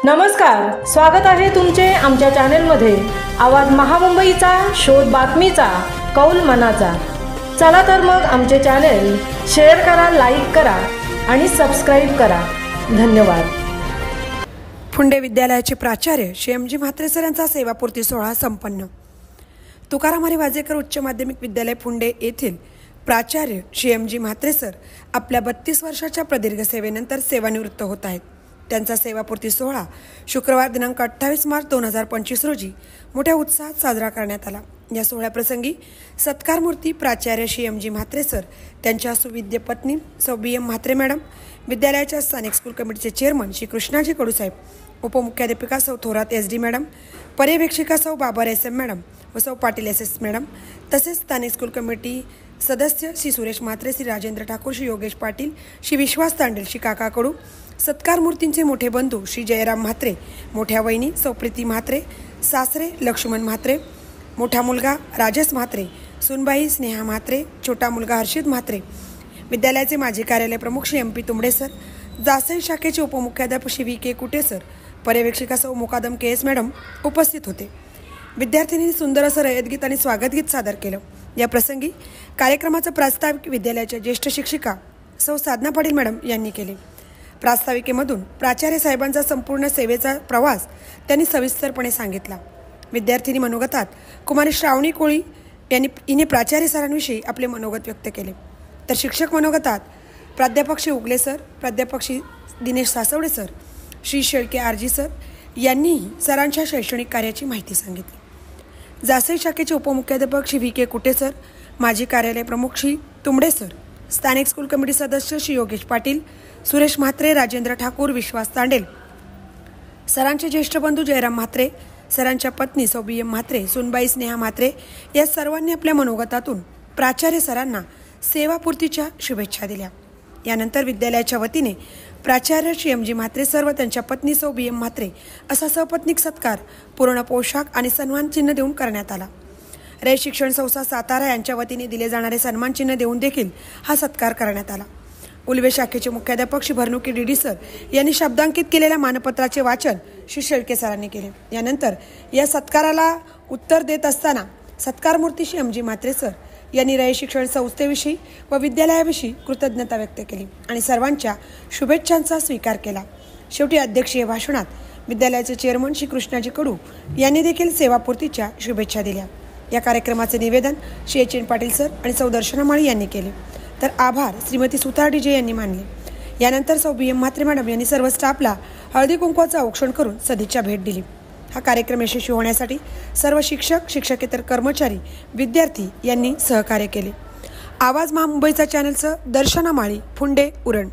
नमस्कार, स्वागत आहे तुमचे आमच्या चॅनलमध्ये। आवाज महामुंबईचा, शोध बातमीचा, कौल मनाचा। चला तर मग आमचे चॅनल शेअर करा, लाईक करा आणि सबस्क्राइब करा। धन्यवाद। फुंडे विद्यालयाचे प्राचार्य Shri M G Mhatre sir यांचा सेवापूर्ती सोहळा संपन्न। तुकाराम हरी वाजेकर उच्च माध्यमिक विद्यालय फुंडे येथील प्राचार्य Shri M G Mhatre sir आपल्या 32 वर्षाच्या प्रदीर्घ सेवेनंतर सेवानिवृत्त होत आहेत। त्यांचा सेवापूर्ती सोहळा शुक्रवार दिनांक 28 मार्च 2025 रोजी मोठ्या उत्साहात साजरा करण्यात आला। या सोहळ्याप्रसंगी सत्कारमूर्ती प्राचार्य Shri M G Mhatre sir, त्यांच्या सुविद्य पत्नी सौ बी एम म्हात्रे मॅडम, विद्यालयाच्या स्थानिक स्कूल कमिटीचे चेअरमन श्री कृष्णाजी कडूसाहेब, उपमुख्याध्यापिका सौ थोरात एस डी मॅडम, पर्यवेक्षिका सौ बाबर एस एम मॅडम व सौ पाटील एस एस मॅडम, तसेच स्थानिक स्कूल कमिटी सदस्य श्री सुरेश म्हात्रे, श्री राजेंद्र ठाकूर, श्री योगेश पाटील, श्री विश्वास तांडेल, श्री काका कडू, सत्कार मूर्तींचे मोठे बंधू श्री जयराम म्हात्रे, मोठ्या वहिनी सौ प्रीती म्हात्रे, सासरे लक्ष्मण म्हात्रे, मोठा मुलगा राजस म्हात्रे, सुनबाई स्नेहा म्हात्रे, छोटा मुलगा हर्षित म्हात्रे, विद्यालयाचे माजी कार्यालय प्रमुख Shri M P Tumbade sir, Jasai शाखेचे उपमुख्याध्यापक Shri V K Kute sir, पर्यवेक्षिका सौ मुकादम के एस मॅडम उपस्थित होते। विद्यार्थिनींनी सुंदर असं रयतगीत आणि स्वागतगीत सादर केलं। या प्रसंगी कार्यक्रमाचं प्रास्ताविक विद्यालयाच्या ज्येष्ठ शिक्षिका सौ साधना पाटील मॅडम यांनी केले। प्रास्ताविकेमधून प्राचार्य साहेबांचा संपूर्ण सेवेचा प्रवास त्यांनी सविस्तरपणे सांगितला। विद्यार्थिनी मनोगतात कुमारी श्रावणी कोळी यांनी प्राचार्य सरांविषयी आपले मनोगत व्यक्त केले, तर शिक्षक मनोगतात प्राध्यापक श्री उगले सर, प्राध्यापक Shri Dinesh Saswade sir, Shri Shelke R G sir यांनीही सरांच्या शैक्षणिक कार्याची माहिती सांगितली। जासई शाखेचे उपमुख्याध्यापक Shri V K Kute sir, माजी कार्यालय प्रमुख श्री तुंबडे सर, स्थानिक स्कूल कमिटी सदस्य श्री योगेश पाटील, सुरेश म्हात्रे, राजेंद्र ठाकूर, विश्वास तांडेल, सरांचे ज्येष्ठ बंधू जयराम म्हात्रे, सरांच्या पत्नी सौ बी एम म्हात्रे, सुनबाई स्नेहा म्हात्रे या सर्वांनी आपल्या मनोगतातून प्राचार्य सरांना सेवापूर्तीच्या शुभेच्छा दिल्या। यानंतर विद्यालयाच्या वतीने प्राचार्य Shri M G Mhatre sir व त्यांच्या पत्नी सौ बी एम म्हात्रे असा सपत्नीक सत्कार पूर्ण पोशाख आणि सन्मान चिन्ह देऊन करण्यात आला। रयत शिक्षण संस्था सातारा यांच्या वतीने दिले जाणारे सन्मान चिन्ह देऊन देखील हा सत्कार करण्यात आला। उल्वे शाखेचे मुख्याध्यापक श्री भरनुकी डी सर यांनी शब्दांकित केलेल्या मानपत्राचे वाचन श्री शेळके सरांनी केले। यानंतर या सत्काराला उत्तर देत असताना सत्कारमूर्ती Shri M G Mhatre sir यांनी रयत शिक्षण संस्थेविषयी व विद्यालयाविषयी कृतज्ञता व्यक्त केली आणि सर्वांच्या शुभेच्छांचा स्वीकार केला। शेवटी अध्यक्षीय भाषणात विद्यालयाचे चेअरमन श्री कृष्णाजी कडू यांनी देखील सेवापूर्तीच्या शुभेच्छा दिल्या। या कार्यक्रमाचे निवेदन Shri H N Patil sir आणि सौ दर्शना माळी यांनी केले, तर आभार श्रीमती सुतार डीजे यांनी मानले। यानंतर सौ बी एम म्हात्रे मॅडम यांनी सर्व स्टाफला हळदी कुंकवाचं औक्षण करून सदिच्छा भेट दिली। हा कार्यक्रम यशस्वी होण्यासाठी सर्व शिक्षक, शिक्षकेतर कर्मचारी, विद्यार्थी यांनी सहकार्य केले। आवाज महामुंबईचा चॅनलचं दर्शना माळी, फुंडे, उरण।